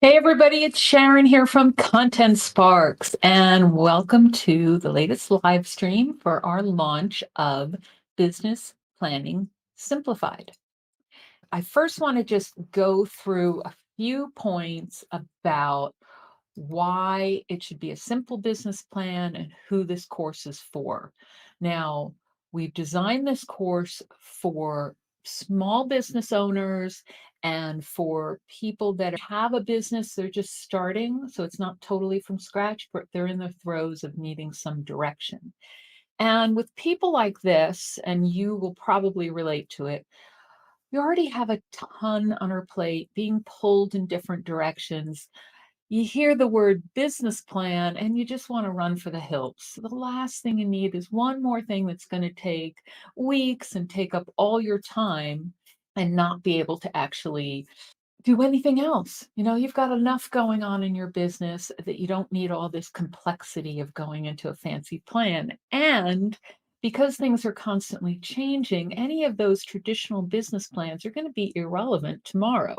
Hey everybody, it's Sharyn here from Content Sparks, and welcome to the latest live stream for our launch of Business Planning Simplified. I first want to just go through a few points about why it should be a simple business plan and who this course is for. Now, we've designed this course for small business owners and for people that have a business, they're just starting. So it's not totally from scratch, but they're in the throes of needing some direction. And with people like this, and you will probably relate to it, you already have a ton on our plate being pulled in different directions. You hear the word business plan and you just want to run for the hills. The last thing you need is one more thing that's going to take weeks and take up all your time and not be able to actually do anything else. You've got enough going on in your business that you don't need all this complexity of going into a fancy plan. And because things are constantly changing, any of those traditional business plans are going to be irrelevant tomorrow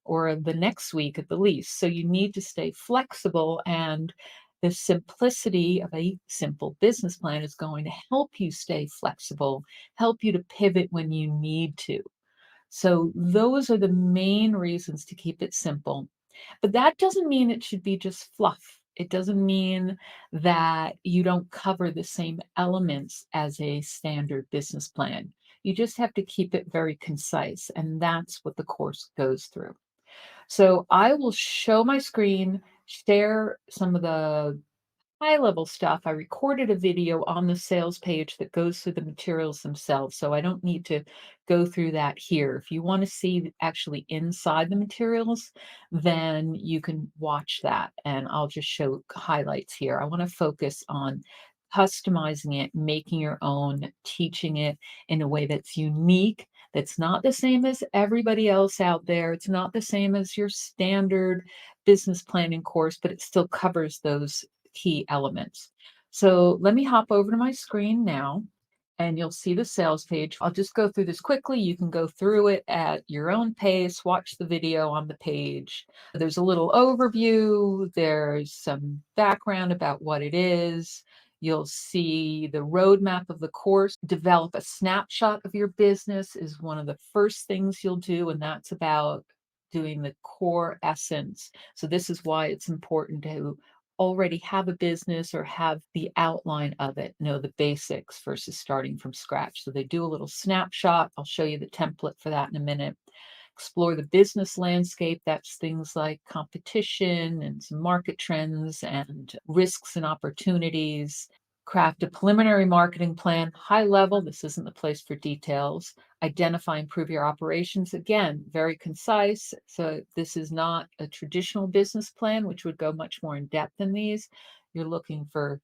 or the next week at the least. So you need to stay flexible, and the simplicity of a simple business plan is going to help you stay flexible, help you to pivot when you need to. So those are the main reasons to keep it simple. But that doesn't mean it should be just fluff. It doesn't mean that you don't cover the same elements as a standard business plan. You just have to keep it very concise, and that's what the course goes through. So I will show my screen, share some of the high level stuff. I recorded a video on the sales page that goes through the materials themselves, so I don't need to go through that here. If you want to see actually inside the materials, then you can watch that, and I'll just show highlights here. I want to focus on customizing it, making your own, teaching it in a way that's unique, that's not the same as everybody else out there. It's not the same as your standard business planning course, but it still covers those key elements. So let me hop over to my screen now, and you'll see the sales page. I'll just go through this quickly. You can go through it at your own pace, watch the video on the page. There's a little overview, there's some background about what it is. You'll see the roadmap of the course. Develop a snapshot of your business is one of the first things you'll do, and that's about doing the core essence. So this is why it's important to already have a business or have the outline of it, know the basics versus starting from scratch. So they do a little snapshot. I'll show you the template for that in a minute. Explore the business landscape. That's things like competition and some market trends and risks and opportunities. Craft a preliminary marketing plan, high level. This isn't the place for details. Identify and improve your operations. Again, very concise. So this is not a traditional business plan, which would go much more in depth than these. You're looking for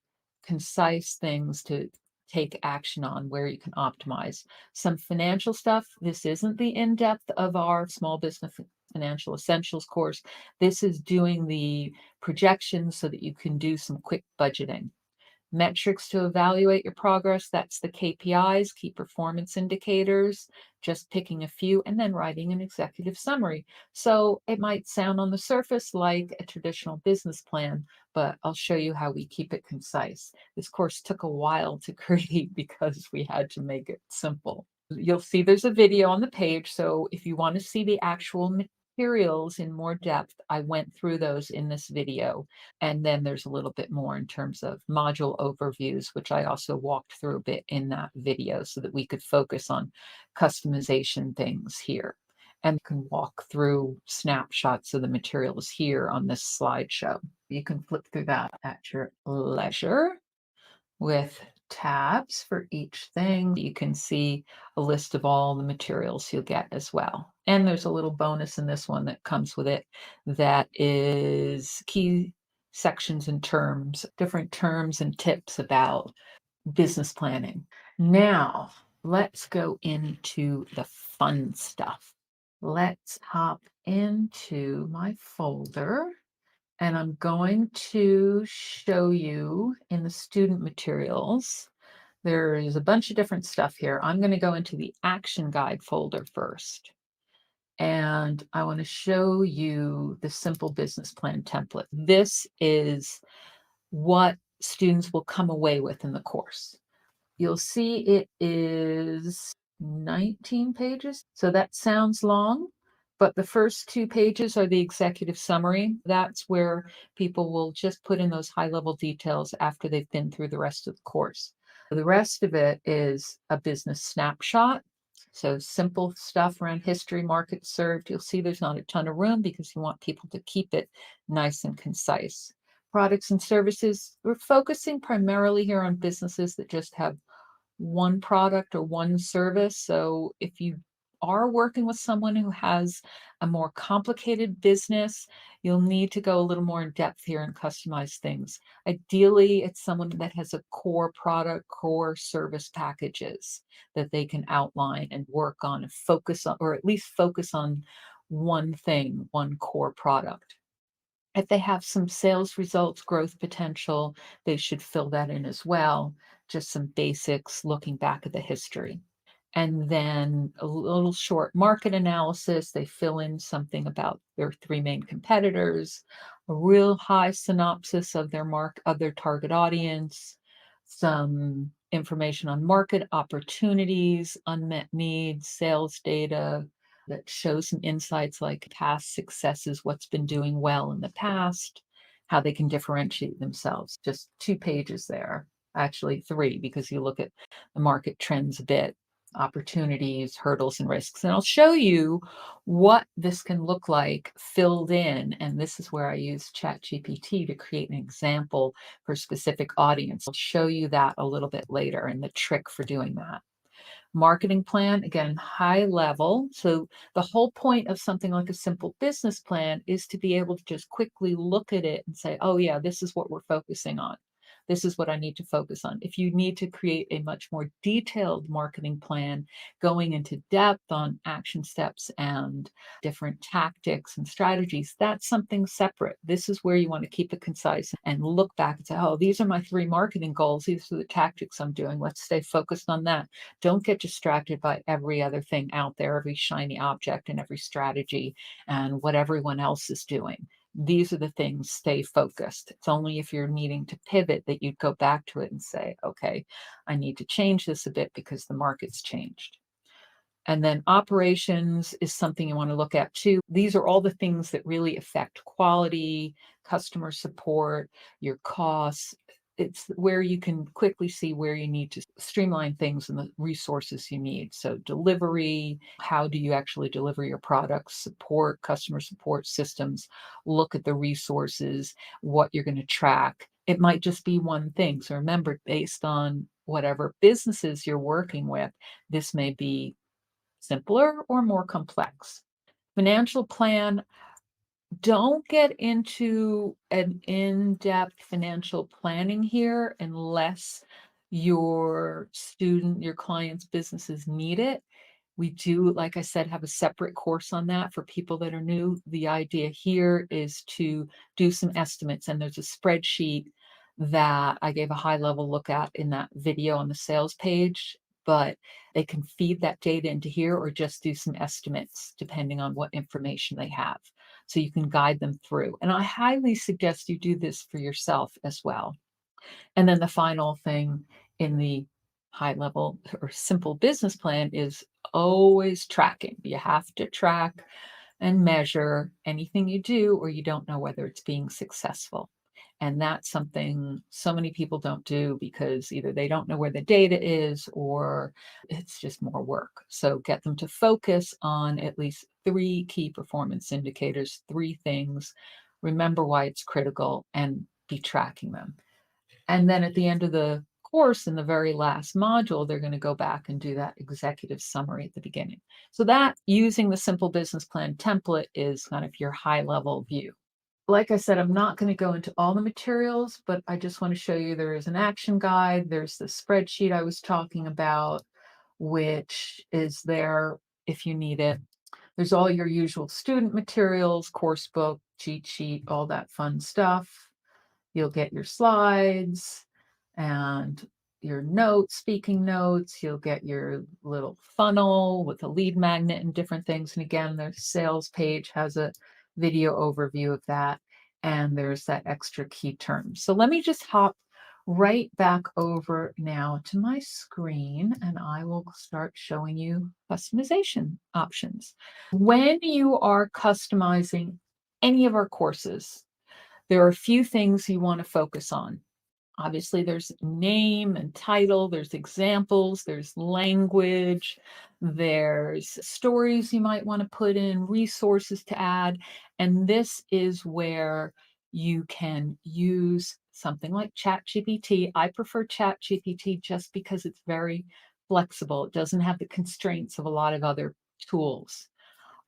concise things to take action on where you can optimize. Some financial stuff. This isn't the in-depth of our small business financial essentials course. This is doing the projections so that you can do some quick budgeting. Metrics to evaluate your progress, that's the KPIs, key performance indicators, just picking a few, and then writing an executive summary. So it might sound on the surface like a traditional business plan, but I'll show you how we keep it concise. This course took a while to create because we had to make it simple. You'll see there's a video on the page, so if you want to see the actual materials in more depth, I went through those in this video. And then there's a little bit more in terms of module overviews, which I also walked through a bit in that video so that we could focus on customization things here. And you can walk through snapshots of the materials here on this slideshow. You can flip through that at your leisure with tabs for each thing. You can see a list of all the materials you'll get as well. And there's a little bonus in this one that comes with it that is key sections and terms, different terms and tips about business planning. Now, let's go into the fun stuff. Let's hop into my folder, and I'm going to show you in the student materials. There is a bunch of different stuff here. I'm going to go into the action guide folder first. And I want to show you the simple business plan template. This is what students will come away with in the course. You'll see it is 19 pages. So that sounds long, but the first 2 pages are the executive summary. That's where people will just put in those high-level details after they've been through the rest of the course. The rest of it is a business snapshot. So simple stuff around history, market served. You'll see there's not a ton of room because you want people to keep it nice and concise. Products and services, we're focusing primarily here on businesses that just have one product or one service. So if you are working with someone who has a more complicated business, you'll need to go a little more in depth here and customize things. Ideally, it's someone that has a core product, core service packages that they can outline and work on and focus on, or at least focus on one thing, one core product. If they have some sales results, growth potential, they should fill that in as well. Just some basics looking back at the history. And then a little short market analysis. They fill in something about their 3 main competitors, a real high synopsis of their target audience, some information on market opportunities, unmet needs, sales data, that shows some insights like past successes, what's been doing well in the past, how they can differentiate themselves. Just 2 pages there, actually 3, because you look at the market trends a bit, opportunities, hurdles, and risks. And I'll show you what this can look like filled in. And this is where I use ChatGPT to create an example for a specific audience. I'll show you that a little bit later and the trick for doing that. Marketing plan, again, high level. So the whole point of something like a simple business plan is to be able to just quickly look at it and say, oh yeah, this is what we're focusing on. This is what I need to focus on. If you need to create a much more detailed marketing plan, going into depth on action steps and different tactics and strategies, that's something separate. This is where you want to keep it concise and look back and say, oh, these are my 3 marketing goals. These are the tactics I'm doing. Let's stay focused on that. Don't get distracted by every other thing out there, every shiny object and every strategy and what everyone else is doing. These are the things, stay focused. It's only if you're needing to pivot that you'd go back to it and say, okay, I need to change this a bit because the market's changed. And then operations is something you want to look at too. These are all the things that really affect quality, customer support, your costs. It's where you can quickly see where you need to streamline things and the resources you need. So delivery, how do you actually deliver your products, support, customer support systems, look at the resources, what you're going to track. It might just be one thing. So remember, based on whatever businesses you're working with, this may be simpler or more complex. Financial plan, don't get into an in-depth financial planning here unless your client's businesses need it. We do, like I said, have a separate course on that for people that are new. The idea here is to do some estimates, and there's a spreadsheet that I gave a high-level look at in that video on the sales page, but they can feed that data into here or just do some estimates depending on what information they have. So you can guide them through. And I highly suggest you do this for yourself as well. And then the final thing in the high level or simple business plan is always tracking. You have to track and measure anything you do, or you don't know whether it's being successful. And that's something so many people don't do because either they don't know where the data is or it's just more work. So get them to focus on at least 3 key performance indicators, 3 things. Remember why it's critical and be tracking them. And then at the end of the course, in the very last module, they're going to go back and do that executive summary at the beginning. So that using the simple business plan template is kind of your high level view. Like I said, I'm not going to go into all the materials, but I just want to show you there is an action guide. There's the spreadsheet I was talking about, which is there if you need it. There's all your usual student materials, course book, cheat sheet, all that fun stuff. You'll get your slides and your notes, speaking notes. You'll get your little funnel with a lead magnet and different things. And again, their sales page has a video overview of that. And there's that extra key term. So let me just hop right back over now to my screen and I will start showing you customization options. When you are customizing any of our courses, there are a few things you want to focus on. Obviously, there's name and title, there's examples, there's language, there's stories you might want to put in, resources to add. And this is where you can use something like ChatGPT. I prefer ChatGPT just because it's very flexible. It doesn't have the constraints of a lot of other tools.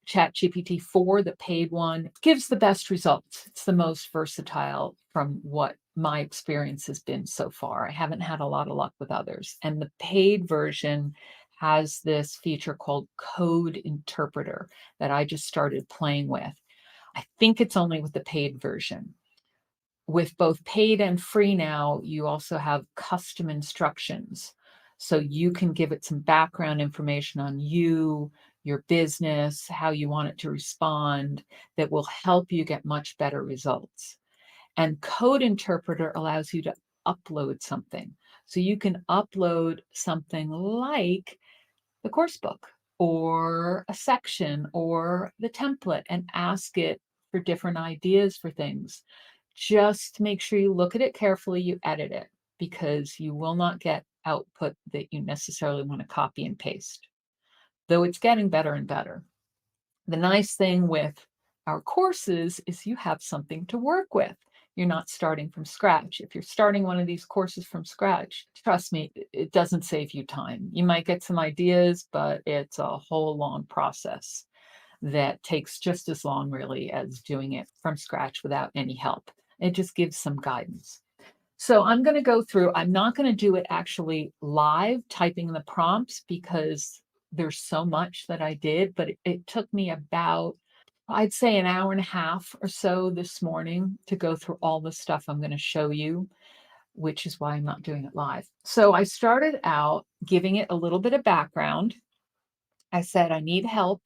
ChatGPT 4, the paid one, gives the best results. It's the most versatile from what my experience has been so far. I haven't had a lot of luck with others. And the paid version has this feature called Code Interpreter that I just started playing with. I think it's only with the paid version. With both paid and free now, you also have custom instructions. So you can give it some background information on you, your business, how you want it to respond, that will help you get much better results. And Code Interpreter allows you to upload something. So you can upload something like the course book or a section or the template and ask it for different ideas for things. Just make sure you look at it carefully, you edit it, because you will not get output that you necessarily want to copy and paste, though it's getting better and better. The nice thing with our courses is you have something to work with. You're not starting from scratch. If you're starting one of these courses from scratch, trust me, it doesn't save you time. You might get some ideas, but it's a whole long process that takes just as long really as doing it from scratch without any help. It just gives some guidance. So I'm going to go through, I'm not going to do it actually live typing the prompts because there's so much that I did, but it took me about, I'd say an hour and a half or so this morning to go through all the stuff I'm going to show you, which is why I'm not doing it live. So I started out giving it a little bit of background. I said, I need help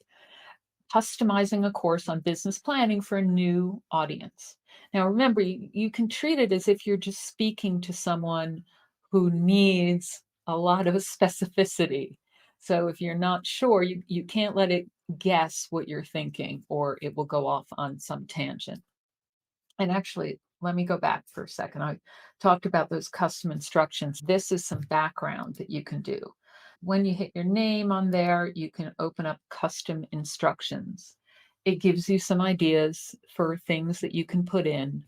customizing a course on business planning for a new audience. Now, remember, you can treat it as if you're just speaking to someone who needs a lot of specificity. So if you're not sure, you can't let it guess what you're thinking, or it will go off on some tangent. And actually, let me go back for a second. I talked about those custom instructions. This is some background that you can do. When you hit your name on there, you can open up custom instructions. It gives you some ideas for things that you can put in.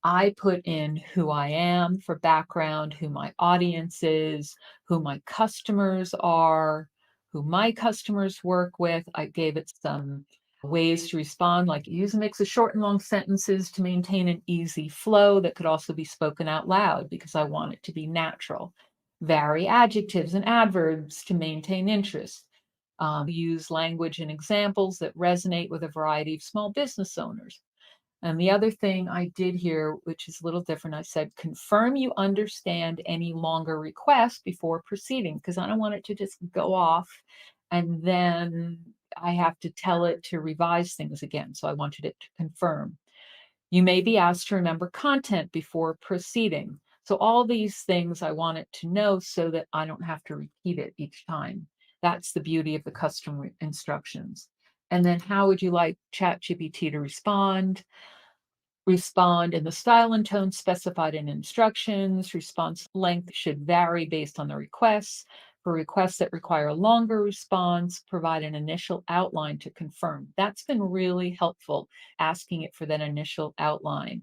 I put in who I am for background, who my audience is, who my customers are, who my customers work with. I gave it some ways to respond, like use a mix of short and long sentences to maintain an easy flow that could also be spoken out loud because I want it to be natural. Vary adjectives and adverbs to maintain interest. Use language and examples that resonate with a variety of small business owners. And the other thing I did here, which is a little different, I said, confirm you understand any longer requests before proceeding, because I don't want it to just go off and then I have to tell it to revise things again. So I wanted it to confirm. You may be asked to remember content before proceeding. So all these things I want it to know so that I don't have to repeat it each time. That's the beauty of the custom instructions. And then how would you like ChatGPT to respond? Respond in the style and tone specified in instructions. Response length should vary based on the requests. For requests that require a longer response, provide an initial outline to confirm. That's been really helpful, asking it for that initial outline,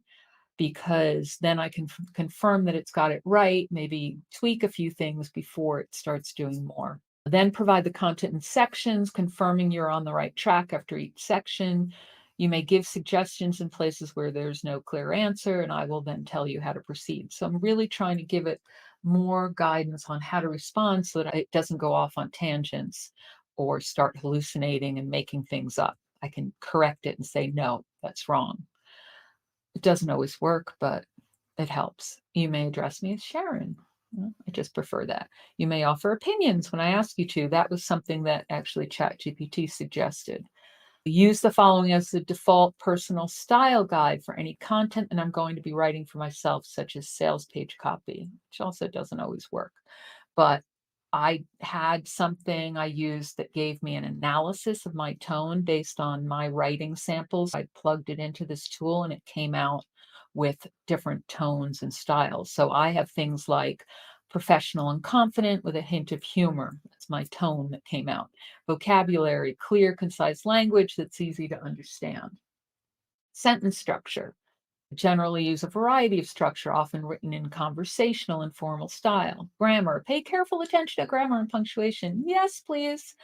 because then I can confirm that it's got it right, maybe tweak a few things before it starts doing more. Then provide the content in sections, confirming you're on the right track after each section. You may give suggestions in places where there's no clear answer, and I will then tell you how to proceed. So I'm really trying to give it more guidance on how to respond so that it doesn't go off on tangents or start hallucinating and making things up. I can correct it and say, no, that's wrong. It doesn't always work, but it helps. You may address me as Sharyn. I just prefer that. You may offer opinions when I ask you to. That was something that actually ChatGPT suggested. Use the following as the default personal style guide for any content that I'm going to be writing for myself, such as sales page copy, which also doesn't always work. But I had something I used that gave me an analysis of my tone based on my writing samples. I plugged it into this tool and it came out with different tones and styles. So I have things like professional and confident with a hint of humor. That's my tone that came out. Vocabulary, clear, concise language that's easy to understand. Sentence structure. Generally use a variety of structure, often written in conversational and formal style. Grammar. Pay careful attention to grammar and punctuation. Yes, please.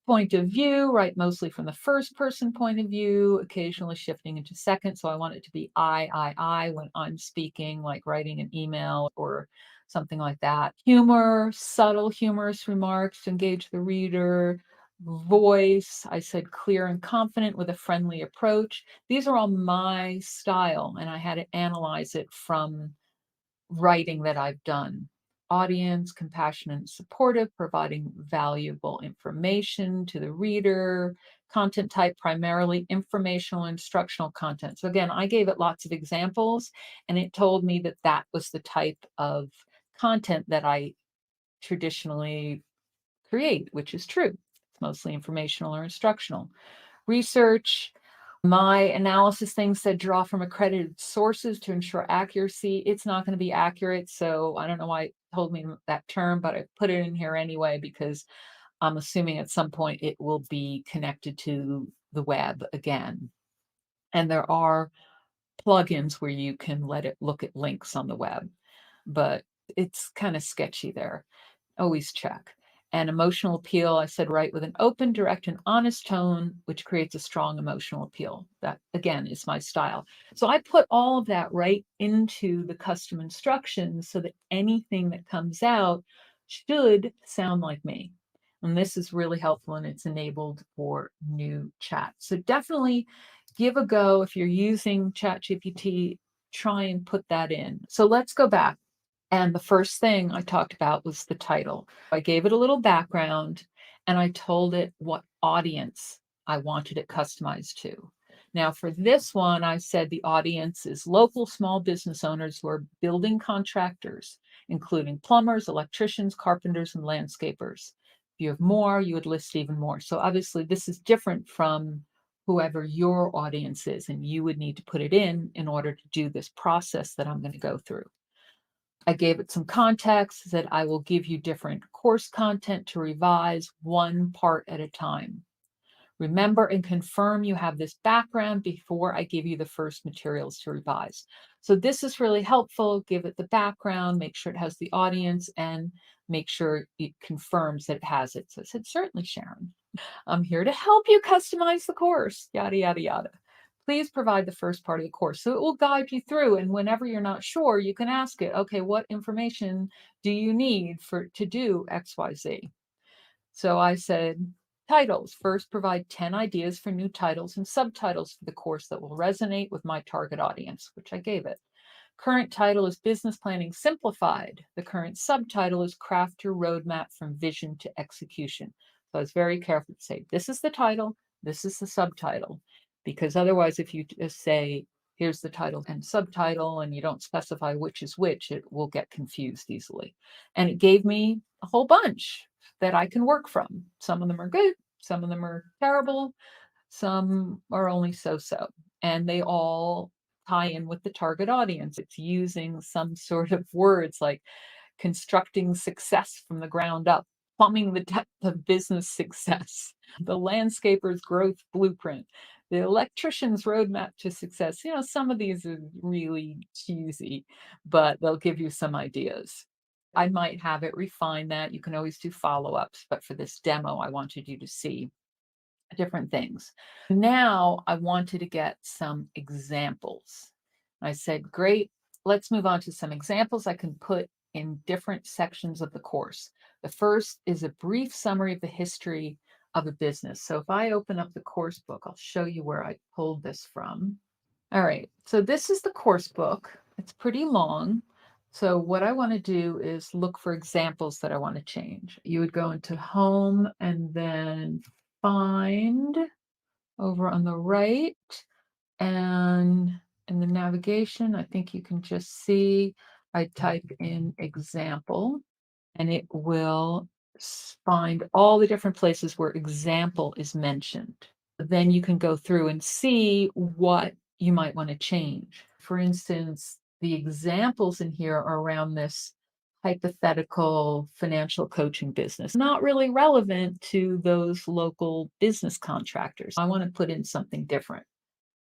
Point of view, write mostly from the first person point of view, occasionally shifting into second. So I want it to be I when I'm speaking, like writing an email or something like that. Humor, subtle humorous remarks to engage the reader. Voice, I said clear and confident with a friendly approach. These are all my style, and I had to analyze it from writing that I've done. Audience, compassionate and supportive, providing valuable information to the reader. Content type, primarily informational and instructional content. So again, I gave it lots of examples and it told me that that was the type of content that I traditionally create, which is true. It's mostly informational or instructional. Research, my analysis thing said draw from accredited sources to ensure accuracy. It's not going to be accurate, so I don't know why it told me that term, but I put it in here anyway because I'm assuming at some point it will be connected to the web again. And there are plugins where you can let it look at links on the web, but it's kind of sketchy there. Always check. And emotional appeal, I said, write with an open, direct, and honest tone, which creates a strong emotional appeal. That, again, is my style. So I put all of that right into the custom instructions so that anything that comes out should sound like me. And this is really helpful and it's enabled for new chat. So definitely give a go if you're using ChatGPT, try and put that in. So let's go back. And the first thing I talked about was the title. I gave it a little background and I told it what audience I wanted it customized to. Now, for this one, I said the audience is local small business owners who are building contractors, including plumbers, electricians, carpenters, and landscapers. If you have more, you would list even more. So obviously, this is different from whoever your audience is, and you would need to put it in order to do this process that I'm going to go through. I gave it some context that I will give you different course content to revise one part at a time. Remember and confirm you have this background before I give you the first materials to revise. So this is really helpful. Give it the background, make sure it has the audience, and make sure it confirms that it has it. So I said, certainly, Sharyn. I'm here to help you customize the course, yada, yada, yada. Please provide the first part of the course. So it will guide you through. And whenever you're not sure, you can ask it, okay, what information do you need to do XYZ? So I said, titles. First, provide 10 ideas for new titles and subtitles for the course that will resonate with my target audience, which I gave it. Current title is Business Planning Simplified. The current subtitle is Craft Your Roadmap from Vision to Execution. So I was very careful to say, this is the title, this is the subtitle, because otherwise, if you just say, here's the title and subtitle, and you don't specify which is which, it will get confused easily. And it gave me a whole bunch that I can work from. Some of them are good, some of them are terrible, some are only so-so, and they all tie in with the target audience. It's using some sort of words like constructing success from the ground up, plumbing the depth of business success, the landscaper's growth blueprint, the electrician's roadmap to success. You know, some of these are really cheesy, but they'll give you some ideas. I might have it refine that. You can always do follow-ups, but for this demo, I wanted you to see different things. Now I wanted to get some examples. I said, great, let's move on to some examples I can put in different sections of the course. The first is a brief summary of the history of a business. So if I open up the course book, I'll show you where I pulled this from. All right, so this is the course book. It's pretty long, So what I want to do is look for examples that I want to change. You would go into home and then find over on the right, and in the navigation, I think you can just see I type in example and it will find all the different places where example is mentioned. Then you can go through and see what you might want to change. For instance, the examples in here are around this hypothetical financial coaching business, not really relevant to those local business contractors. I want to put in something different.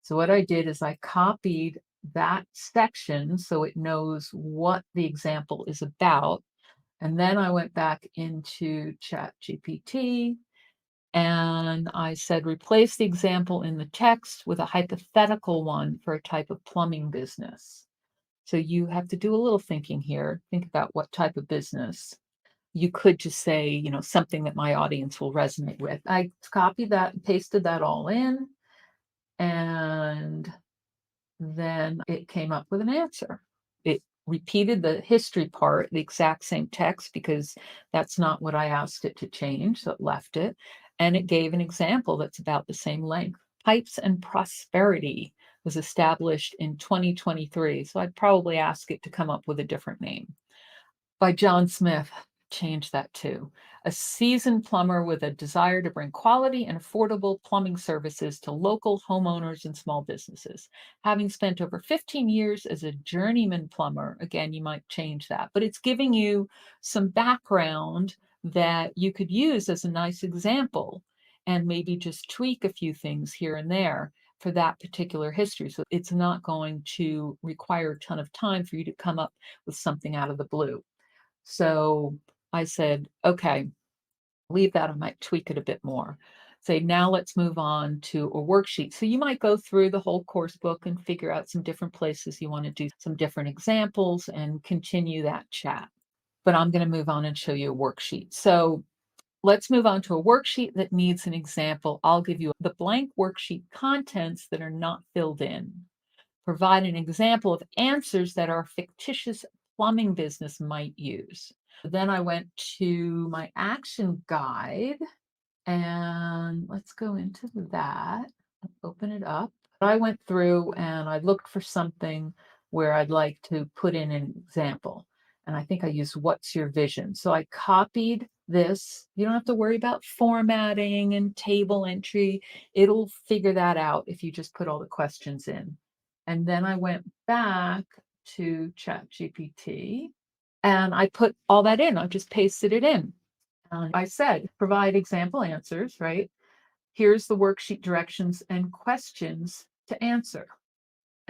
So what I did is I copied that section so it knows what the example is about. And then I went back into ChatGPT and I said, replace the example in the text with a hypothetical one for a type of plumbing business. So you have to do a little thinking here. Think about what type of business. You could just say, something that my audience will resonate with. I copied that and pasted that all in, and then it came up with an answer. It repeated the history part, the exact same text, because that's not what I asked it to change, so it left it. And it gave an example that's about the same length. Pipes and Prosperity was established in 2023, so I'd probably ask it to come up with a different name. By John Smith, change that too. A seasoned plumber with a desire to bring quality and affordable plumbing services to local homeowners and small businesses. Having spent over 15 years as a journeyman plumber, again, you might change that, but it's giving you some background that you could use as a nice example and maybe just tweak a few things here and there for that particular history. So it's not going to require a ton of time for you to come up with something out of the blue. So I said, okay, leave that. I might tweak it a bit more. Say, now let's move on to a worksheet. So you might go through the whole course book and figure out some different places you want to do some different examples and continue that chat. But I'm going to move on and show you a worksheet. So let's move on to a worksheet that needs an example. I'll give you the blank worksheet contents that are not filled in. Provide an example of answers that our fictitious plumbing business might use. Then I went to my action guide, and let's go into that. Open it up. I went through and I looked for something where I'd like to put in an example. And I think I used what's your vision. So I copied this. You don't have to worry about formatting and table entry. It'll figure that out if you just put all the questions in. And then I went back to ChatGPT and I put all that in. I just pasted it in. I said, provide example answers, right? Here's the worksheet directions and questions to answer.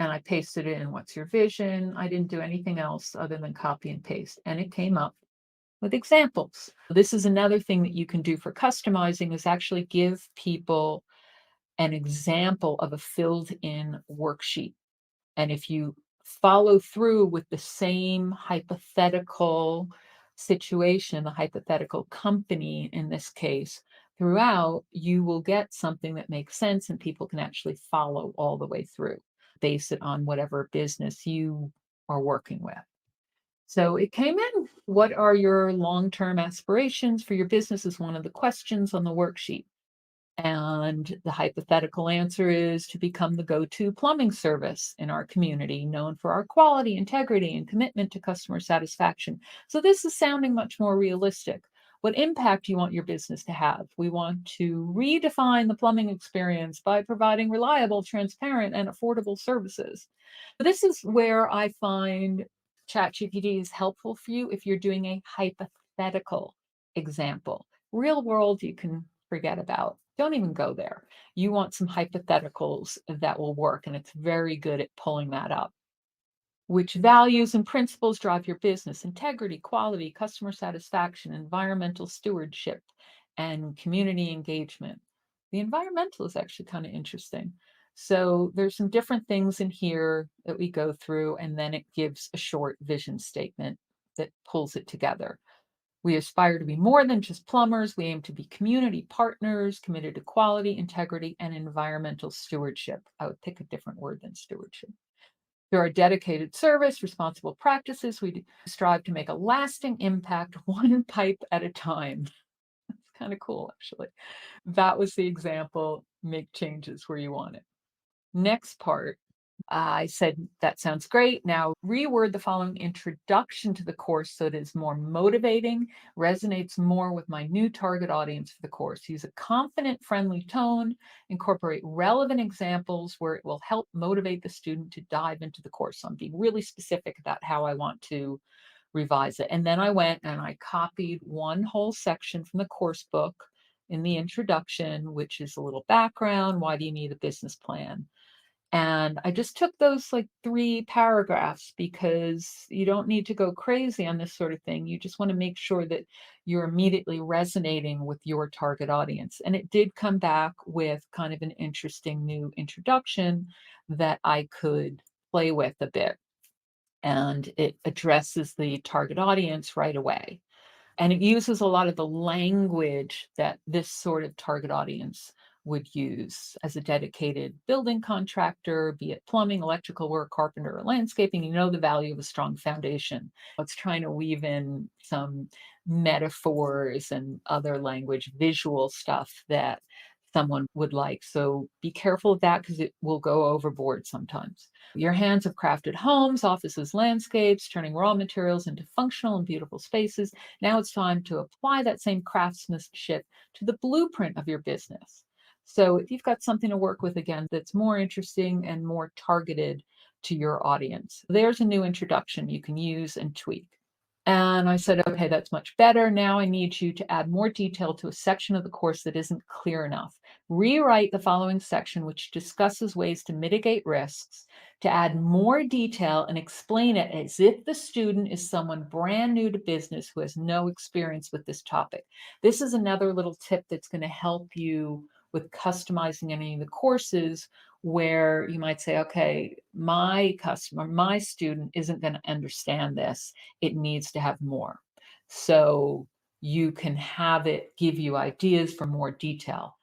And I pasted it in, what's your vision? I didn't do anything else other than copy and paste. And it came up with examples. This is another thing that you can do for customizing, is actually give people an example of a filled in worksheet. And if you follow through with the same hypothetical situation, the hypothetical company in this case, throughout, you will get something that makes sense and people can actually follow all the way through. Base it on whatever business you are working with. So it came in. What are your long-term aspirations for your business is one of the questions on the worksheet. And the hypothetical answer is to become the go-to plumbing service in our community, known for our quality, integrity, and commitment to customer satisfaction. So this is sounding much more realistic. What impact do you want your business to have? We want to redefine the plumbing experience by providing reliable, transparent, and affordable services. This is where I find ChatGPT is helpful for you if you're doing a hypothetical example. Real world, you can forget about. Don't even go there. You want some hypotheticals that will work, and it's very good at pulling that up. Which values and principles drive your business? Integrity, quality, customer satisfaction, environmental stewardship, and community engagement. The environmental is actually kind of interesting. So there's some different things in here that we go through, and then it gives a short vision statement that pulls it together. We aspire to be more than just plumbers. We aim to be community partners committed to quality, integrity, and environmental stewardship. I would pick a different word than stewardship. Through our dedicated service, responsible practices, we strive to make a lasting impact one pipe at a time. It's kind of cool, actually. That was the example. Make changes where you want it. Next part, I said, that sounds great. Now reword the following introduction to the course so it is more motivating, resonates more with my new target audience for the course. Use a confident, friendly tone, incorporate relevant examples where it will help motivate the student to dive into the course. So I'm being really specific about how I want to revise it. And then I went and I copied one whole section from the course book in the introduction, which is a little background. Why do you need a business plan? And I just took those like 3 paragraphs because you don't need to go crazy on this sort of thing. You just want to make sure that you're immediately resonating with your target audience. And it did come back with kind of an interesting new introduction that I could play with a bit. And it addresses the target audience right away. And it uses a lot of the language that this sort of target audience would use as a dedicated building contractor, be it plumbing, electrical work, carpenter, or landscaping. You know the value of a strong foundation. It's trying to weave in some metaphors and other language, visual stuff that someone would like. So be careful of that because it will go overboard sometimes. Your hands have crafted homes, offices, landscapes, turning raw materials into functional and beautiful spaces. Now it's time to apply that same craftsmanship to the blueprint of your business. So if you've got something to work with again that's more interesting and more targeted to your audience, there's a new introduction you can use and tweak. And I said, okay, that's much better. Now I need you to add more detail to a section of the course that isn't clear enough. Rewrite the following section, which discusses ways to mitigate risks, to add more detail and explain it as if the student is someone brand new to business who has no experience with this topic. This is another little tip that's going to help you with customizing any of the courses where you might say, okay, my customer, my student isn't going to understand this. It needs to have more. So you can have it give you ideas for more detail.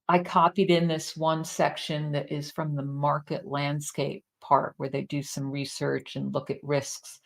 I copied in this one section that is from the market landscape part where they do some research and look at risks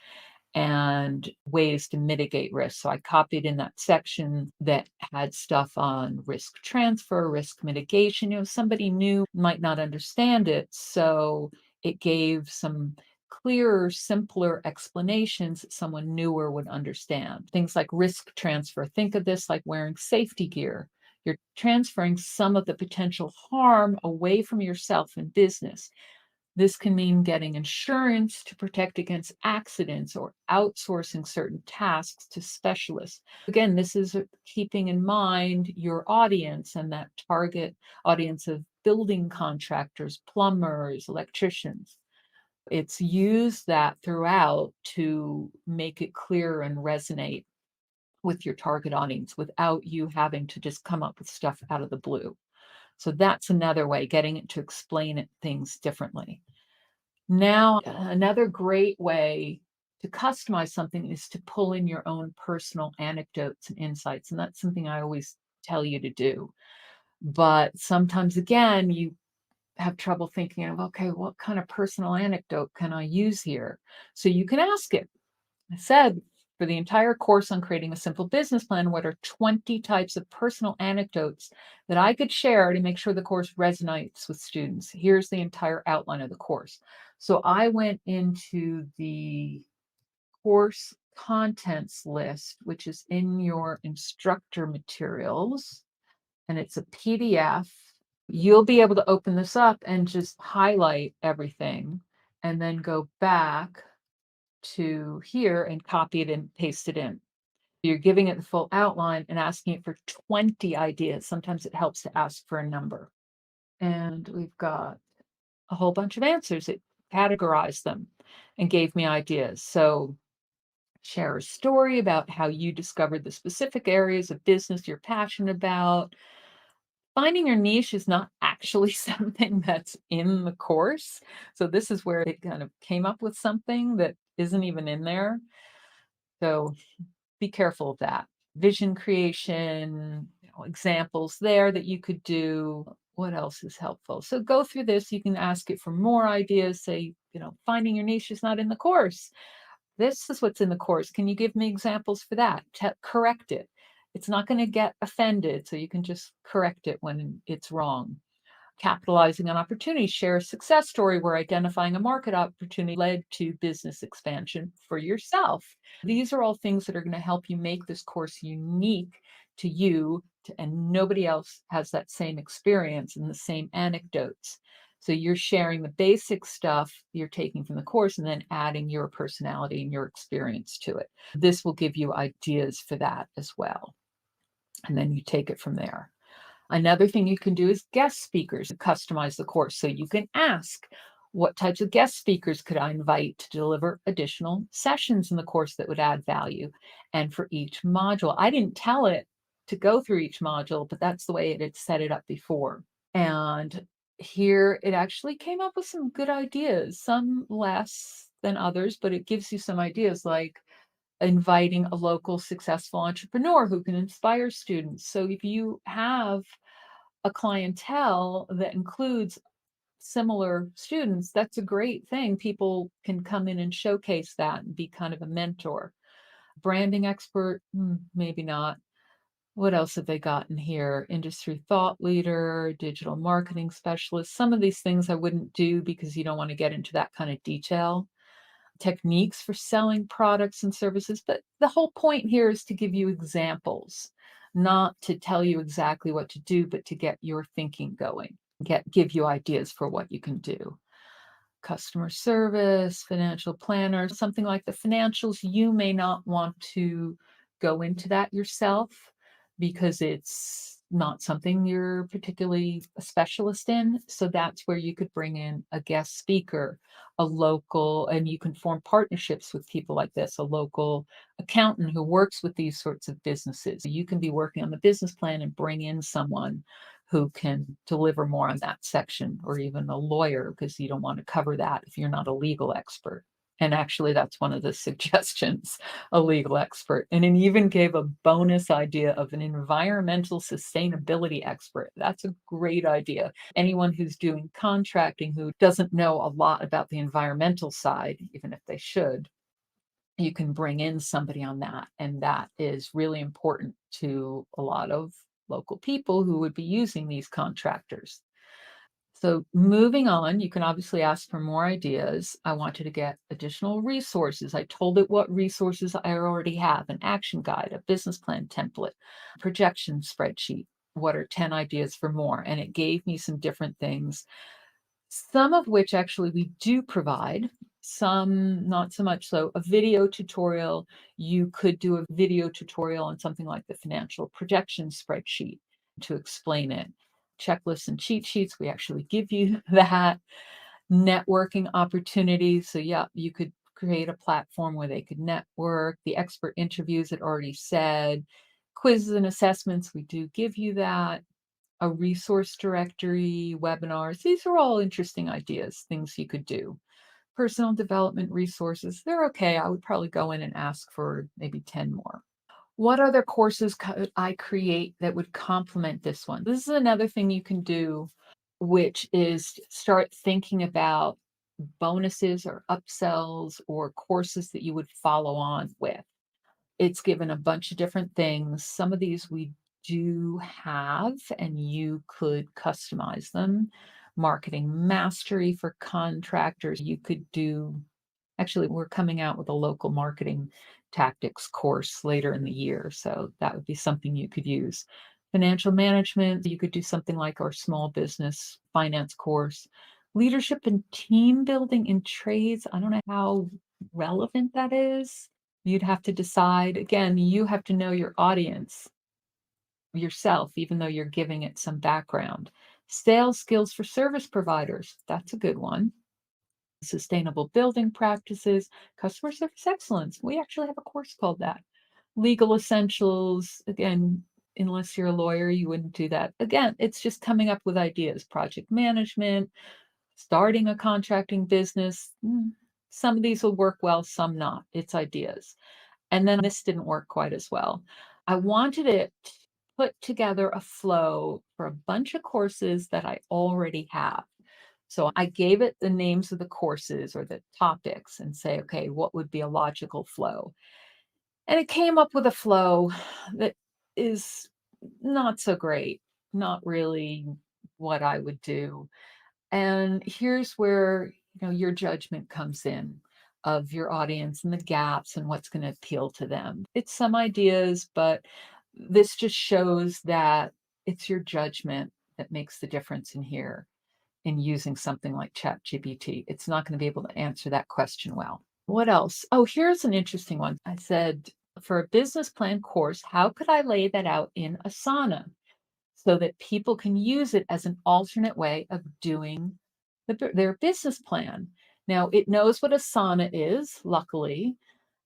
and ways to mitigate risk. So I copied in that section that had stuff on risk transfer, risk mitigation. Somebody new might not understand it. So it gave some clearer, simpler explanations that someone newer would understand. Things like risk transfer. Think of this like wearing safety gear. You're transferring some of the potential harm away from yourself in business. This can mean getting insurance to protect against accidents or outsourcing certain tasks to specialists. Again, this is keeping in mind your audience and that target audience of building contractors, plumbers, electricians. It's used that throughout to make it clear and resonate with your target audience without you having to just come up with stuff out of the blue. So that's another way, getting it to explain things differently. Now, another great way to customize something is to pull in your own personal anecdotes and insights. And that's something I always tell you to do. But sometimes, again, you have trouble thinking of, okay, what kind of personal anecdote can I use here? So you can ask it. I said, for the entire course on creating a simple business plan, what are 20 types of personal anecdotes that I could share to make sure the course resonates with students? Here's the entire outline of the course. So I went into the course contents list, which is in your instructor materials, and it's a PDF. You'll be able to open this up and just highlight everything and then go back to here and copy it and paste it in. You're giving it the full outline and asking it for 20 ideas. Sometimes it helps to ask for a number. And we've got a whole bunch of answers. It categorized them and gave me ideas. So share a story about how you discovered the specific areas of business you're passionate about. Finding your niche is not actually something that's in the course. So this is where it kind of came up with something that isn't even in there. So be careful of that. Vision creation, examples there that you could do. What else is helpful? So go through this. You can ask it for more ideas. Say, finding your niche is not in the course. This is what's in the course. Can you give me examples for that? Correct it. It's not going to get offended, so you can just correct it when it's wrong. Capitalizing on opportunities, share a success story where identifying a market opportunity led to business expansion for yourself. These are all things that are going to help you make this course unique to you, and nobody else has that same experience and the same anecdotes. So you're sharing the basic stuff you're taking from the course and then adding your personality and your experience to it. This will give you ideas for that as well. And then you take it from there. Another thing you can do is guest speakers, customize the course. So you can ask, what types of guest speakers could I invite to deliver additional sessions in the course that would add value? And for each module, I didn't tell it to go through each module, but that's the way it had set it up before. And here it actually came up with some good ideas, some less than others, but it gives you some ideas like inviting a local successful entrepreneur who can inspire students. So if you have a clientele that includes similar students, that's a great thing. People can come in and showcase that and be kind of a mentor. Branding expert, maybe not. What else have they gotten here? Industry thought leader, digital marketing specialist. Some of these things I wouldn't do because you don't want to get into that kind of detail. Techniques for selling products and services. But the whole point here is to give you examples, not to tell you exactly what to do, but to get your thinking going, give you ideas for what you can do. Customer service, financial planner, something like the financials, you may not want to go into that yourself because it's not something you're particularly a specialist in. So that's where you could bring in a guest speaker, a local, and you can form partnerships with people like this, a local accountant who works with these sorts of businesses. You can be working on the business plan and bring in someone who can deliver more on that section, or even a lawyer, because you don't want to cover that if you're not a legal expert. And actually, that's one of the suggestions, a legal expert. And it even gave a bonus idea of an environmental sustainability expert. That's a great idea. Anyone who's doing contracting who doesn't know a lot about the environmental side, even if they should, you can bring in somebody on that. And that is really important to a lot of local people who would be using these contractors. So moving on, you can obviously ask for more ideas. I wanted to get additional resources. I told it what resources I already have: an action guide, a business plan template, projection spreadsheet. What are 10 ideas for more? And it gave me some different things, some of which actually we do provide, some not so much. So a video tutorial, you could do a video tutorial on something like the financial projection spreadsheet to explain it. Checklists and cheat sheets, we actually give you that. Networking opportunities. So yeah, you could create a platform where they could network. The expert interviews, it already said. Quizzes and assessments, we do give you that. A resource directory, webinars. These are all interesting ideas, things you could do. Personal development resources, they're okay. I would probably go in and ask for maybe 10 more. What other courses could I create that would complement this one? This is another thing you can do, which is start thinking about bonuses or upsells or courses that you would follow on with. It's given a bunch of different things. Some of these we do have, and you could customize them. Marketing mastery for contractors. You could do, actually, we're coming out with a local marketing tactics course later in the year. So that would be something you could use. Financial management, you could do something like our small business finance course. Leadership and team building in trades. I don't know how relevant that is. You'd have to decide. Again, you have to know your audience yourself, even though you're giving it some background. Sales skills for service providers. That's a good one. Sustainable building practices, customer service excellence. We actually have a course called that. Legal essentials. Again, unless you're a lawyer, you wouldn't do that. Again, it's just coming up with ideas. Project management, starting a contracting business. Some of these will work well, some not. It's ideas. And then this didn't work quite as well. I wanted it put together a flow for a bunch of courses that I already have. So I gave it the names of the courses or the topics and say, okay, what would be a logical flow? And it came up with a flow that is not so great, not really what I would do. And here's where, your judgment comes in of your audience and the gaps and what's going to appeal to them. It's some ideas, but this just shows that it's your judgment that makes the difference in here in using something like ChatGPT. It's not going to be able to answer that question well. What else? Oh, here's an interesting one. I said, for a business plan course, how could I lay that out in Asana so that people can use it as an alternate way of doing their business plan? Now, it knows what Asana is, luckily,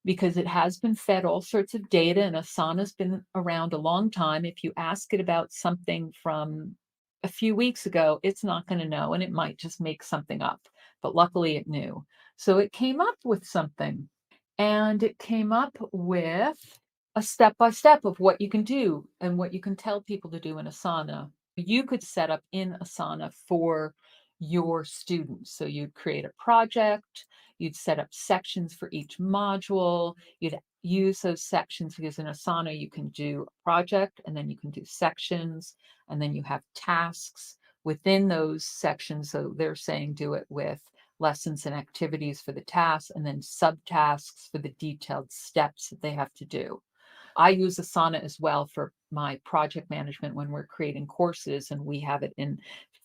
because it has been fed all sorts of data, and Asana's been around a long time. If you ask it about something from a few weeks ago, it's not going to know, and it might just make something up. But luckily, it knew. So it came up with something, and it came up with a step by step of what you can do and what you can tell people to do in Asana. You could set up in Asana for your students. So you'd create a project, you'd set up sections for each module, you'd use those sections because in Asana you can do a project and then you can do sections and then you have tasks within those sections. So they're saying do it with lessons and activities for the tasks and then subtasks for the detailed steps that they have to do. I use Asana as well for my project management when we're creating courses, and we have it in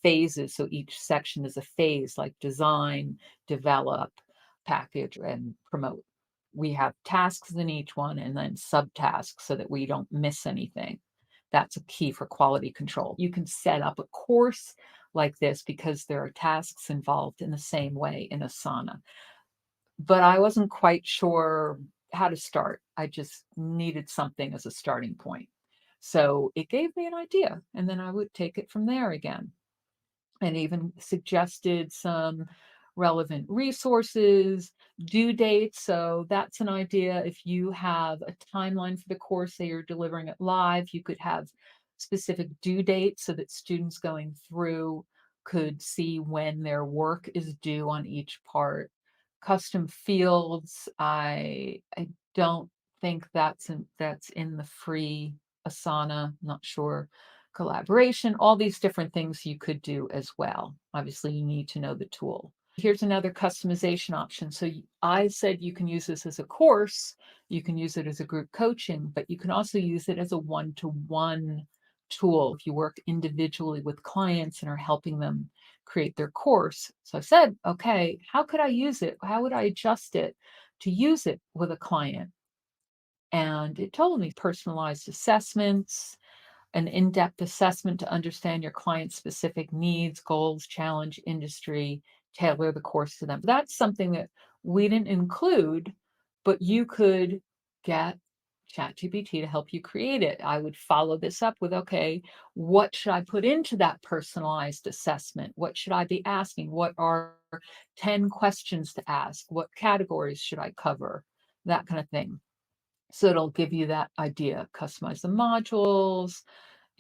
phases. So each section is a phase like design, develop, package, and promote. We have tasks in each one and then subtasks so that we don't miss anything. That's a key for quality control. You can set up a course like this because there are tasks involved in the same way in Asana. But I wasn't quite sure how to start. I just needed something as a starting point. So it gave me an idea, and then I would take it from there again, and even suggested some relevant resources, due dates. So that's an idea. If you have a timeline for the course, say you're delivering it live, you could have specific due dates so that students going through could see when their work is due on each part. Custom fields, I don't think that's in the free Asana, not sure. Collaboration, all these different things you could do as well. Obviously, you need to know the tool. Here's another customization option. So I said you can use this as a course, you can use it as a group coaching, but you can also use it as a one-to-one tool if you work individually with clients and are helping them create their course. So I said, okay, how could I use it? How would I adjust it to use it with a client? And it told me personalized assessments, an in-depth assessment to understand your client's specific needs, goals, challenge, industry, tailor the course to them. That's something that we didn't include, but you could get ChatGPT to help you create it. I would follow this up with, okay, what should I put into that personalized assessment? What should I be asking? What are 10 questions to ask? What categories should I cover? That kind of thing. So it'll give you that idea. Customize the modules,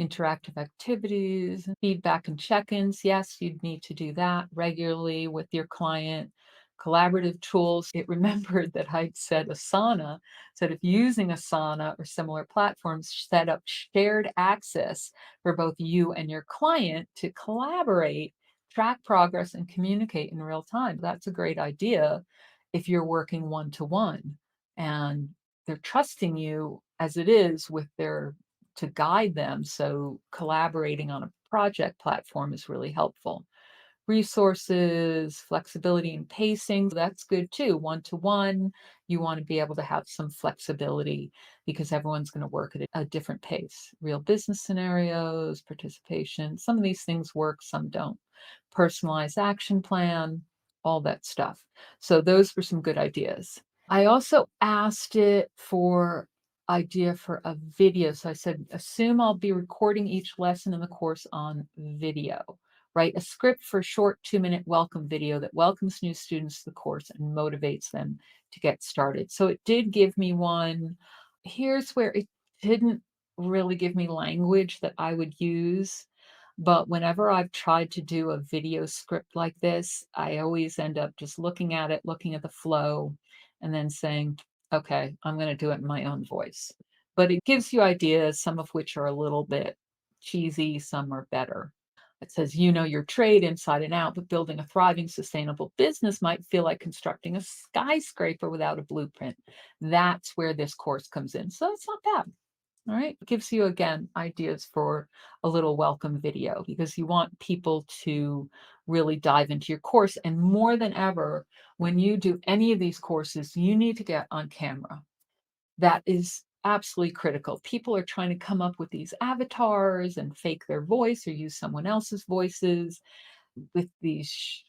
interactive activities, feedback and check-ins. Yes, you'd need to do that regularly with your client. Collaborative tools. It remembered that I'd said Asana, said if using Asana or similar platforms, set up shared access for both you and your client to collaborate, track progress, and communicate in real time. That's a great idea if you're working one-to-one and they're trusting you as it is with their to guide them. So collaborating on a project platform is really helpful. Resources, flexibility and pacing, that's good too. One to one, you want to be able to have some flexibility because everyone's going to work at a different pace. Real business scenarios, participation, some of these things work, some don't. Personalized action plan, all that stuff. So those were some good ideas. I also asked it for idea for a video. So I said, assume I'll be recording each lesson in the course on video. Write a script for a short 2-minute welcome video that welcomes new students to the course and motivates them to get started. So it did give me one. Here's where it didn't really give me language that I would use. But whenever I've tried to do a video script like this, I always end up just looking at it, looking at the flow, and then saying, okay, I'm going to do it in my own voice. But it gives you ideas, some of which are a little bit cheesy, some are better. It says, you know your trade inside and out, but building a thriving, sustainable business might feel like constructing a skyscraper without a blueprint. That's where this course comes in. So it's not bad. All right. It gives you, again, ideas for a little welcome video because you want people to really dive into your course. And more than ever, when you do any of these courses, you need to get on camera. That is absolutely critical. People are trying to come up with these avatars and fake their voice or use someone else's voices with these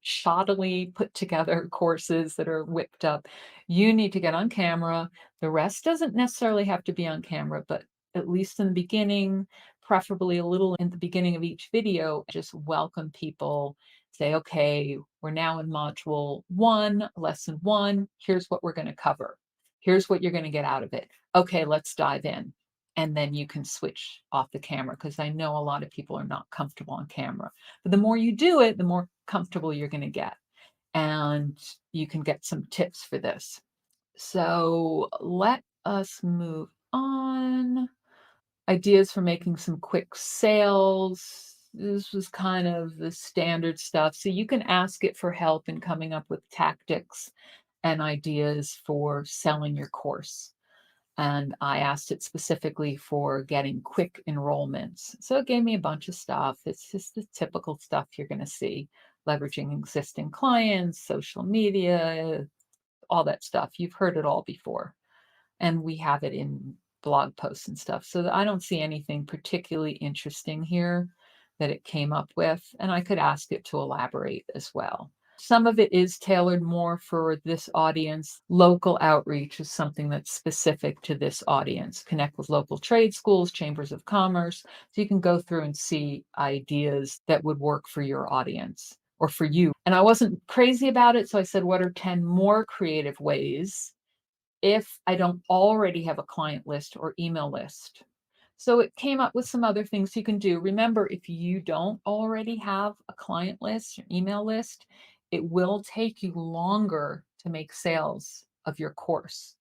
shoddily put together courses that are whipped up. You need to get on camera. The rest doesn't necessarily have to be on camera, but at least in the beginning, preferably a little in the beginning of each video, just welcome people. Say, okay, we're now in module one, lesson one. Here's what we're going to cover. Here's what you're going to get out of it. Okay, let's dive in. And then you can switch off the camera because I know a lot of people are not comfortable on camera. But the more you do it, the more comfortable you're going to get. And you can get some tips for this. So let us move on. Ideas for making some quick sales. This was kind of the standard stuff. So you can ask it for help in coming up with tactics and ideas for selling your course. And I asked it specifically for getting quick enrollments. So it gave me a bunch of stuff. It's just the typical stuff you're going to see, leveraging existing clients, social media, all that stuff. You've heard it all before. And we have it in blog posts and stuff. So I don't see anything particularly interesting here that it came up with. And I could ask it to elaborate as well. Some of it is tailored more for this audience. Local outreach is something that's specific to this audience. Connect with local trade schools, chambers of commerce. So you can go through and see ideas that would work for your audience or for you. And I wasn't crazy about it. So I said, what are 10 more creative ways if I don't already have a client list or email list? So it came up with some other things you can do. Remember, if you don't already have a client list or email list, it will take you longer to make sales of your course.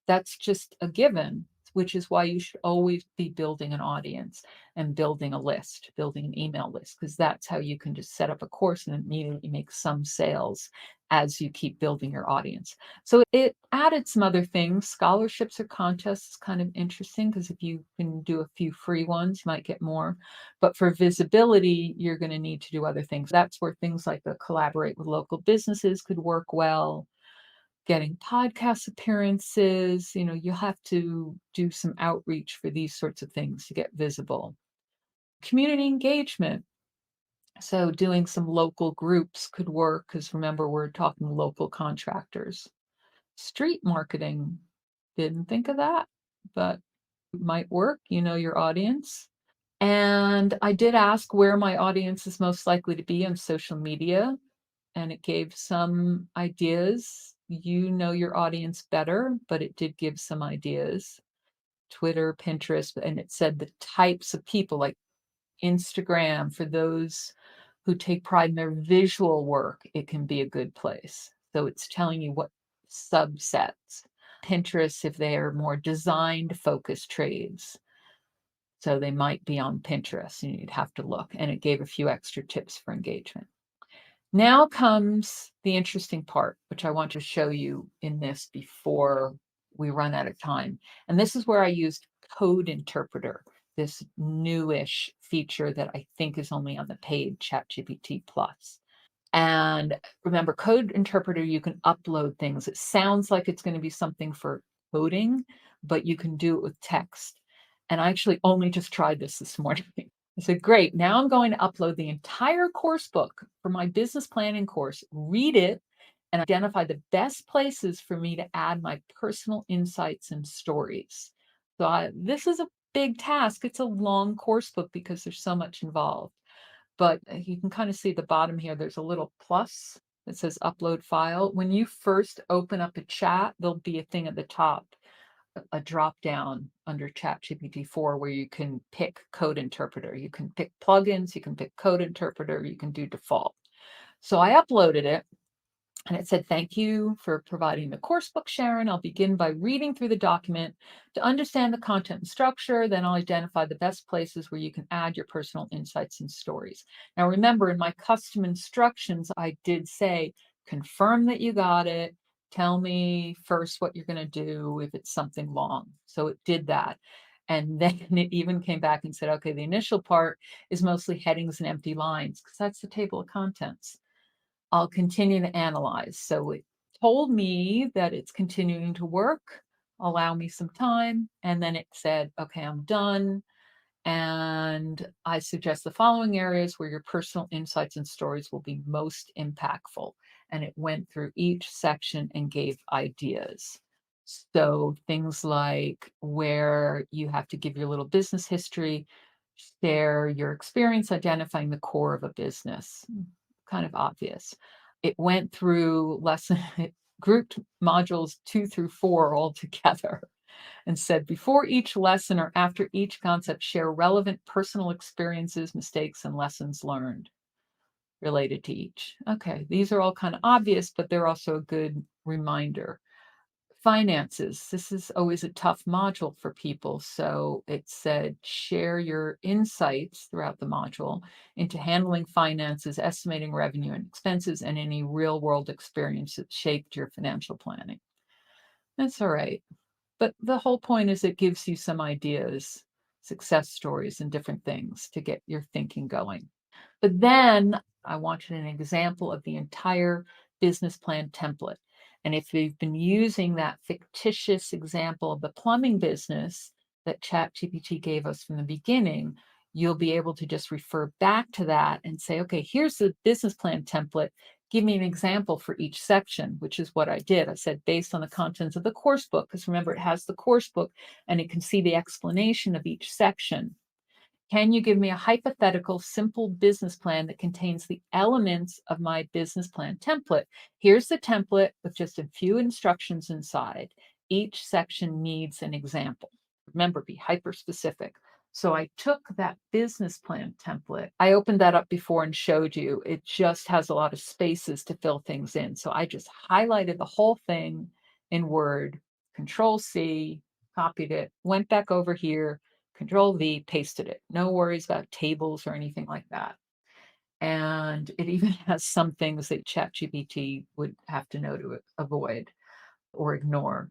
That's just a given, which is why you should always be building an audience and building a list, building an email list, because that's how you can just set up a course and immediately make some sales as you keep building your audience. So it added some other things. Scholarships or contests is kind of interesting because if you can do a few free ones, you might get more. But for visibility, you're going to need to do other things. That's where things like the collaborate with local businesses could work well. Getting podcast appearances, you'll have to do some outreach for these sorts of things to get visible. Community engagement. So doing some local groups could work because remember, we're talking local contractors. Street marketing, didn't think of that, but might work. You know your audience. And I did ask where my audience is most likely to be on social media, and it gave some ideas. You know your audience better, but it did give some ideas. Twitter, Pinterest, and it said the types of people like Instagram for those who take pride in their visual work, it can be a good place. So it's telling you what subsets. Pinterest, if they are more designed focused trades. So they might be on Pinterest and you'd have to look. And it gave a few extra tips for engagement. Now comes the interesting part, which I want to show you in this before we run out of time. And this is where I used Code Interpreter, this newish feature that I think is only on the paid ChatGPT Plus. And remember, Code Interpreter, you can upload things. It sounds like it's going to be something for coding, but you can do it with text. And I actually only just tried this morning. I said, great, now I'm going to upload the entire course book for my business planning course, read it, and identify the best places for me to add my personal insights and stories. So this is a big task. It's a long course book because there's so much involved. But you can kind of see the bottom here, there's a little plus that says upload file. When you first open up a chat, there'll be a thing at the top a drop down under ChatGPT 4 where you can pick code interpreter. You can pick plugins, you can pick code interpreter, you can do default. So I uploaded it and it said, "Thank you for providing the course book, Sharyn. I'll begin by reading through the document to understand the content and structure. Then I'll identify the best places where you can add your personal insights and stories." Now, remember, in my custom instructions, I did say, confirm that you got it. Tell me first what you're going to do if it's something long. So it did that. And then it even came back and said, okay, the initial part is mostly headings and empty lines because that's the table of contents. I'll continue to analyze. So it told me that it's continuing to work, allow me some time, and then it said, okay, I'm done. And I suggest the following areas where your personal insights and stories will be most impactful. And it went through each section and gave ideas. So things like where you have to give your little business history, share your experience identifying the core of a business. Kind of obvious. It went through it grouped modules 2 through 4 all together and said, before each lesson or after each concept, share relevant personal experiences, mistakes, and lessons learned related to each. Okay, these are all kind of obvious, but they're also a good reminder. Finances. This is always a tough module for people. So it said, share your insights throughout the module into handling finances, estimating revenue and expenses, and any real world experience that shaped your financial planning. That's all right. But the whole point is it gives you some ideas, success stories, and different things to get your thinking going. But then I wanted an example of the entire business plan template. And if you've been using that fictitious example of the plumbing business that ChatGPT gave us from the beginning, you'll be able to just refer back to that and say, okay, here's the business plan template. Give me an example for each section, which is what I did. I said, based on the contents of the course book, because remember, it has the course book and it can see the explanation of each section. Can you give me a hypothetical, simple business plan that contains the elements of my business plan template? Here's the template with just a few instructions inside. Each section needs an example. Remember, be hyper specific. So I took that business plan template. I opened that up before and showed you. It just has a lot of spaces to fill things in. So I just highlighted the whole thing in Word, Control C, copied it, went back over here, Control V, pasted it. No worries about tables or anything like that. And it even has some things that ChatGPT would have to know to avoid or ignore.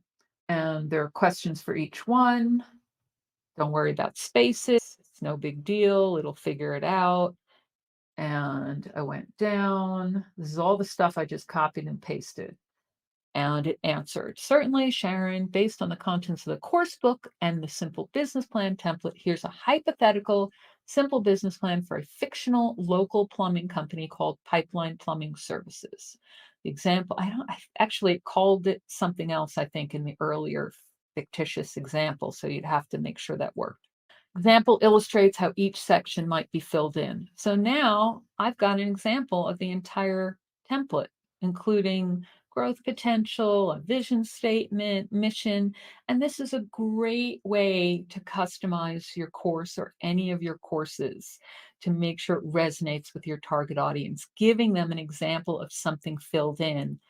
And there are questions for each one. Don't worry about spaces. It's no big deal. It'll figure it out. And I went down. This is all the stuff I just copied and pasted. And it answered, certainly, Sharyn, based on the contents of the course book and the simple business plan template, here's a hypothetical simple business plan for a fictional local plumbing company called Pipeline Plumbing Services. The example, I actually called it something else, I think, in the earlier fictitious example. So you'd have to make sure that worked. Example illustrates how each section might be filled in. So now I've got an example of the entire template, including growth potential, a vision statement, mission. And this is a great way to customize your course or any of your courses to make sure it resonates with your target audience, giving them an example of something filled in.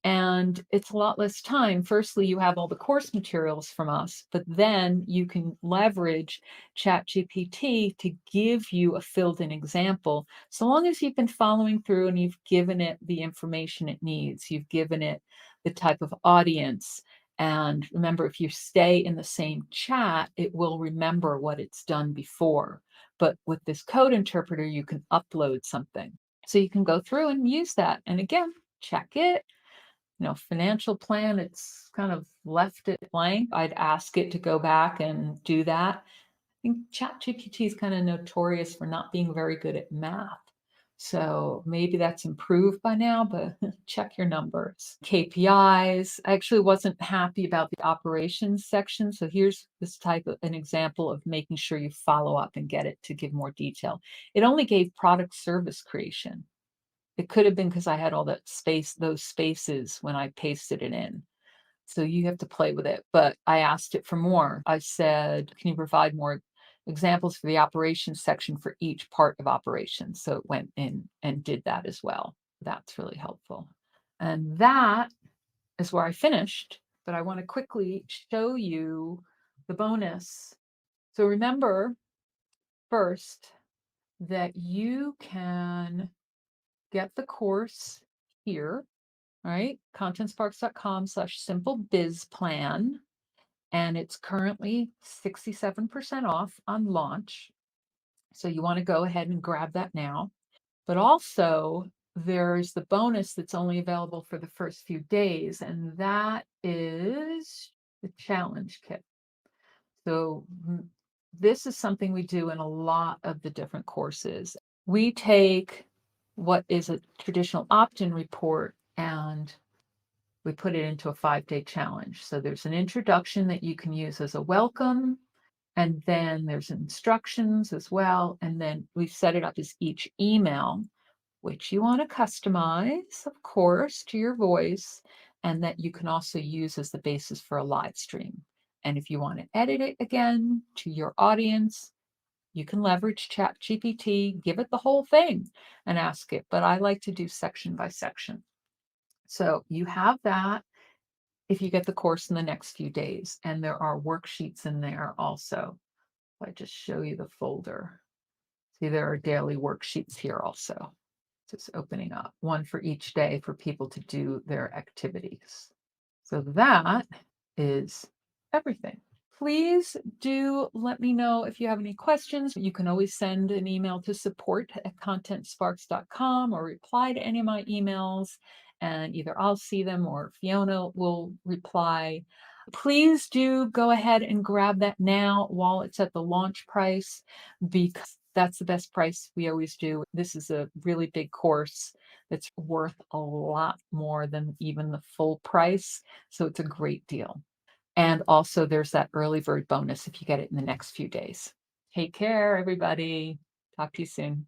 And it's a lot less time. Firstly, you have all the course materials from us, but then you can leverage ChatGPT to give you a filled in example. So long as you've been following through and you've given it the information it needs, you've given it the type of audience. And remember, if you stay in the same chat, it will remember what it's done before. But with this code interpreter, you can upload something. So you can go through and use that. And again, check it, financial plan, it's kind of left it blank. I'd ask it to go back and do that. I think ChatGPT is kind of notorious for not being very good at math. So maybe that's improved by now, but check your numbers. KPIs. I actually wasn't happy about the operations section. So here's this type of an example of making sure you follow up and get it to give more detail. It only gave product service creation. It could have been because I had all that space, those spaces when I pasted it in. So you have to play with it. But I asked it for more. I said, can you provide more examples for the operations section for each part of operations? So it went in and did that as well. That's really helpful. And that is where I finished, but I want to quickly show you the bonus. So remember first that you can get the course here, right? contentsparks.com/simplebizplan. And it's currently 67% off on launch. So you want to go ahead and grab that now. But also, there's the bonus that's only available for the first few days, and that is the challenge kit. So this is something we do in a lot of the different courses. We take what is a traditional opt-in report and we put it into a 5-day challenge. So there's an introduction that you can use as a welcome, and then there's instructions as well. And then we set it up as each email, which you want to customize, of course, to your voice, and that you can also use as the basis for a live stream. And if you want to edit it again to your audience, you can leverage ChatGPT, give it the whole thing and ask it. But I like to do section by section. So you have that if you get the course in the next few days. And there are worksheets in there also. If I just show you the folder. See, there are daily worksheets here also. Just opening up one for each day for people to do their activities. So that is everything. Please do let me know if you have any questions. You can always send an email to support@contentsparks.com or reply to any of my emails, and either I'll see them or Fiona will reply. Please do go ahead and grab that now while it's at the launch price, because that's the best price we always do. This is a really big course that's worth a lot more than even the full price. So it's a great deal. And also there's that early bird bonus if you get it in the next few days. Take care, everybody. Talk to you soon.